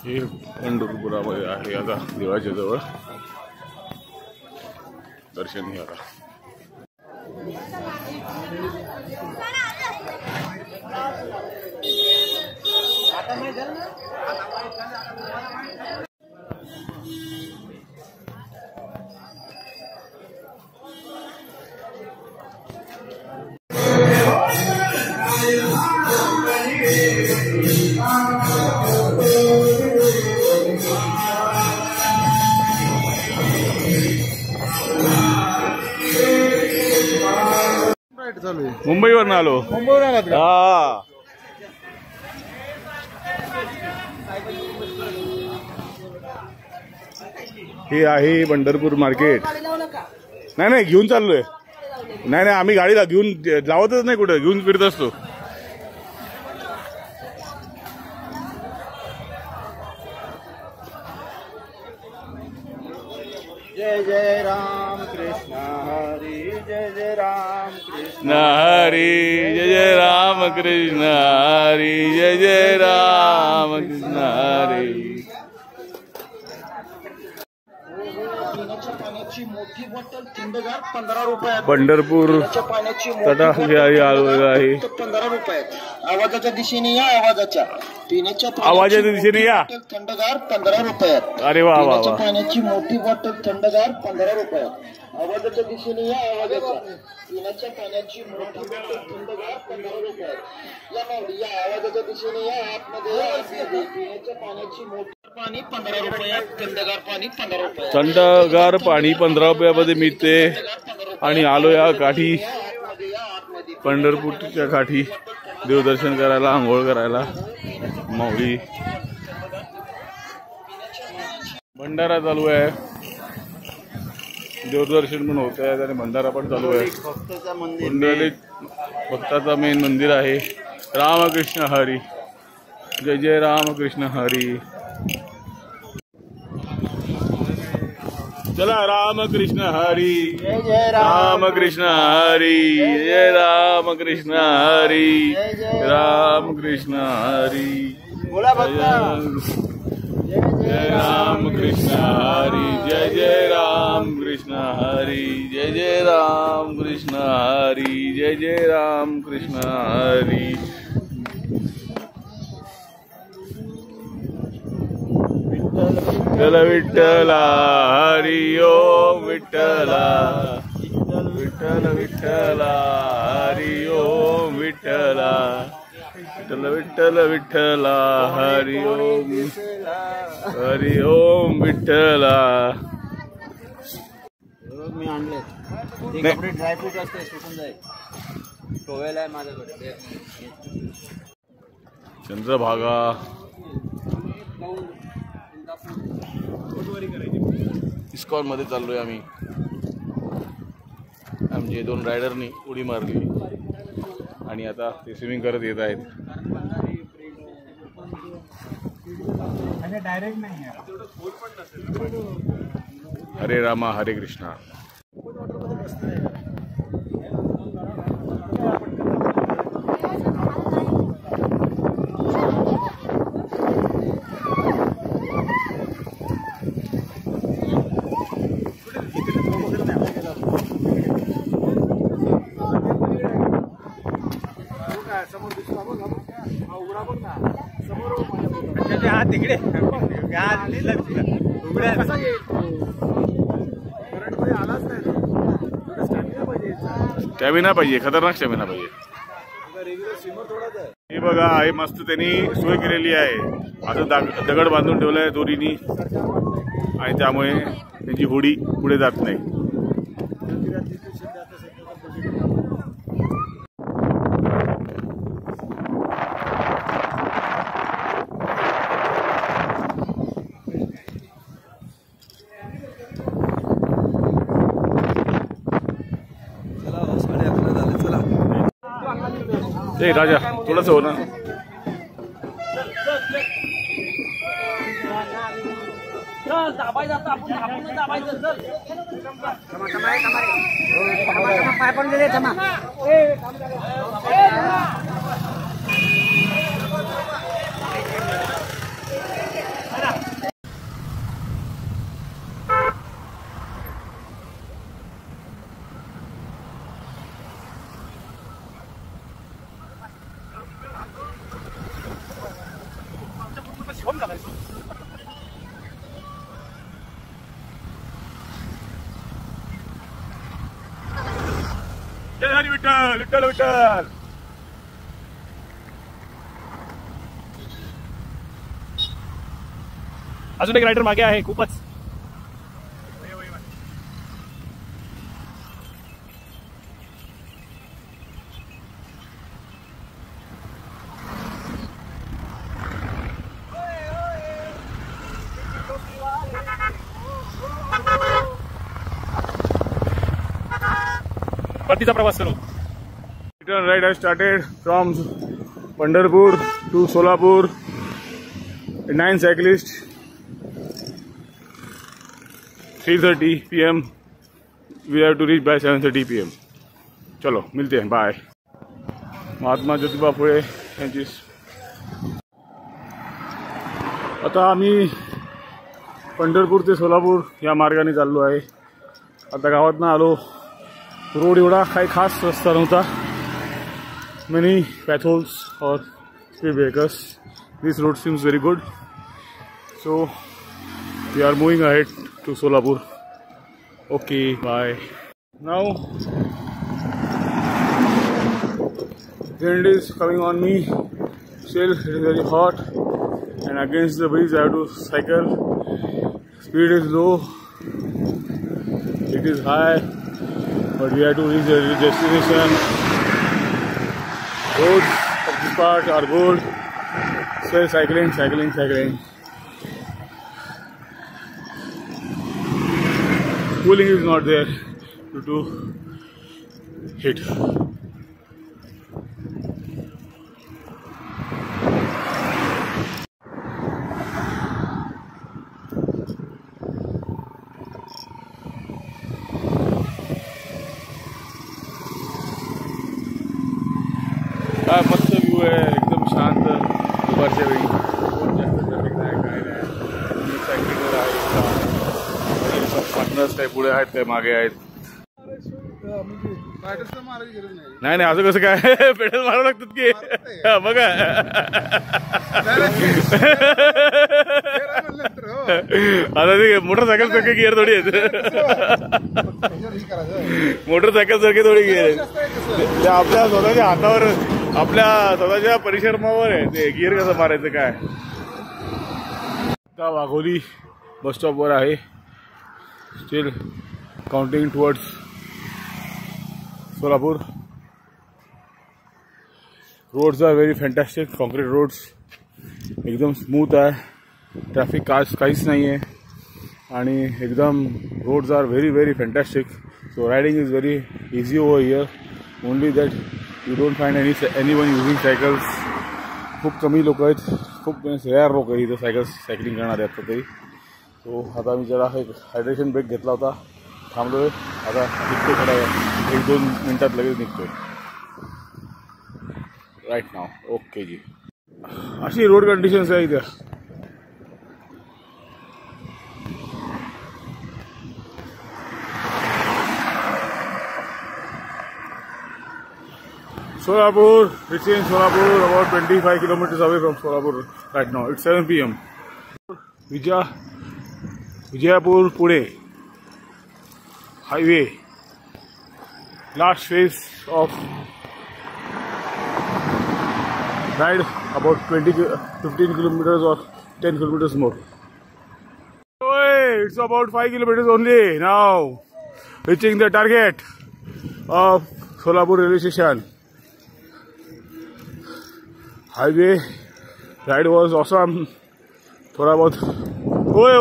हे पंढरपुरामध्ये आहे आता देवाच्या जवळ दर्शन घ्या आता. मुंबईवरून आलो. हा हे आहे पंढरपूर मार्केट. नाही घेऊन चाललोय. नाही आम्ही गाडीला घेऊन लावतच नाही, कुठे घेऊन फिरत असतो. जय जय राम कृष्ण हरी, जय जय राम कृष्ण हरी, जय जय राम कृष्ण हरी, जय जय राम कृष्ण हरी. पाण्याची मोठी बॉटल थंडगार 15 रुपयात. पंढरपूर पाण्याची तटाखाली आहे 15 रुपयात. आवाजाच्या दिशेने या, आवाजाच्या आवाजाच्या दिशेने या. थंडगार 15 रुपयात. अरे वा वा वा. पाण्याची मोठी बॉटल थंडगार 15 रुपयात. आवाजाच्या दिशेने या, आवाजाच्या पिण्याच्या पाण्याची मोठी बॉटल थंडगार 15 रुपयात. या आवाजाच्या दिशेने या, आतमध्ये या, आतमध्ये. पिण्याच्या पाण्याची मोठी पाणी 15 रुपयात. थंडगार पाणी 15 रुपयात. थंडगार पाणी 15 रुपयामध्ये मिळते. आणि आलो या काठी, पंढरपूरच्या काठी देवदर्शन करायला, आंघोळ करायला. माऊली भंडारा चालू आहे, देवदर्शन पण होत आहे आणि भंडारा पण चालू आहे. भक्ताचा मेन मंदिर आहे. रामकृष्ण हरी, जय जय रामकृष्ण हरी. चला रामकृष्ण हरी, जय जय रामकृष्ण हरी, जय रामकृष्ण हरी, रामकृष्ण हरी. बोला भक्ता. जय रामकृष्ण हरी, जय जय रामकृष्ण हरी, जय जय रामकृष्ण हरी, जय जय रामकृष्ण हरी. विठ्ठल विठ्ठला हरी ओम विठ्ठला, विठ्ठल विठ्ठला हरी ओम विठ्ठला, विठ्ठल विठ्ठल विठ्ठला हरी ओम, हरी ओम विठ्ठला. मी आणले ते कपडे ड्रायफ्रूट असते, सुकून जाईल. टोवेल आहे माझ्याकडे. चंद्रभागा इस्कॉन मध्ये चाललोय आम्ही. आमचे 2 रायडरनी उडी मारली आणि आता ते स्विमिंग करत येत आहेत. डायरेक्ट नाही. हरे रामा हरे कृष्णा. तिकडे स्टॅमिना पाहिजे, खतरनाक स्टॅमिना पाहिजे. हे बघा, हे मस्त त्यांनी सोय केलेली आहे. आता दगड बांधून ठेवलाय दोरीनी आणि त्यामुळे त्यांची होडी पुढे जात नाही. ए राजा थोडंसं हो ना. पाय पण गेले. विठ्ठल विठ्ठल विठ्ठल. अजून एक रायडर मागे आहे खूपच. परतीचा प्रवास करू. Return ride has started from Pandharpur to Solapur. 9 cyclists. 3:30 PM. We have to reach by 7:30 PM. चलो मिलते हैं. बाय. महात्मा ज्योतिबा फुले यांची. आता आम्ही पंढरपूर ते सोलापूर या मार्गाने चाललो आहे. आता गावातनं आलो. रोड एवढा काही खास रस्ता नव्हता. Many potholes or speed breakers. This road seems very good. So we are moving ahead to Solapur. Okay, bye. Now the wind is coming on me. Still it is very hot, and against the breeze I have to cycle. Speed is low. It is high, but we have to reach the destination. Roads of this part are good. Still cycling. Cooling is not there due to heat. मस्त view आहे. एकदम शांत दुपारच्या वेळी. जास्त traffic नाही, काय नाही. सायकलवर आहे. पार्टनर्स काय पुढे आहेत काय मागे आहेत. नाही नाही असं कसं काय. पेडल मारावं लागतात की. बघा आता ते मोटरसायकल सारखे गिअर थोडी आहेत. मोटरसायकल सारखे थोडी गिअर आहेत. ते आपल्या स्वतःच्या हातावर आपल्या स्वतःच्या परिश्रमावर आहे ते गिअर कसं मारायचं काय. आता वाघोली बस स्टॉपवर आहे. Still counting towards Solapur. Roads are very fantastic. Concrete roads एकदम स्मूथ आहे. ट्रॅफिक काहीच नाही आहे आणि एकदम roads are very fantastic. So riding is very easy over here. Only that you don't find anyone using cycles. खूप कमी लोक आहेत. खूप रेअर लोक आहेत इथं सायकलिंग करणारे आहेत तरी. सो आता मी जरा एक हायड्रेशन ब्रेक घेतला होता. थांबलोय. आता निघतोय थोड्या 1-2 मिनिटात लगेच निघतोय. राईट नाव. ओके जी. अशी रोड कंडिशन्स आहे इथे. Solapur, reaching Solapur about 25 kilometers away from Solapur right now. It's 7 PM. Vijayapur Pune highway. Last phase of ride about 15 kilometers or 10 kilometers more. It's about 5 kilometers only now. Reaching the target of Solapur railway station. Highway ride was awesome. थोड़ा बहुत ओए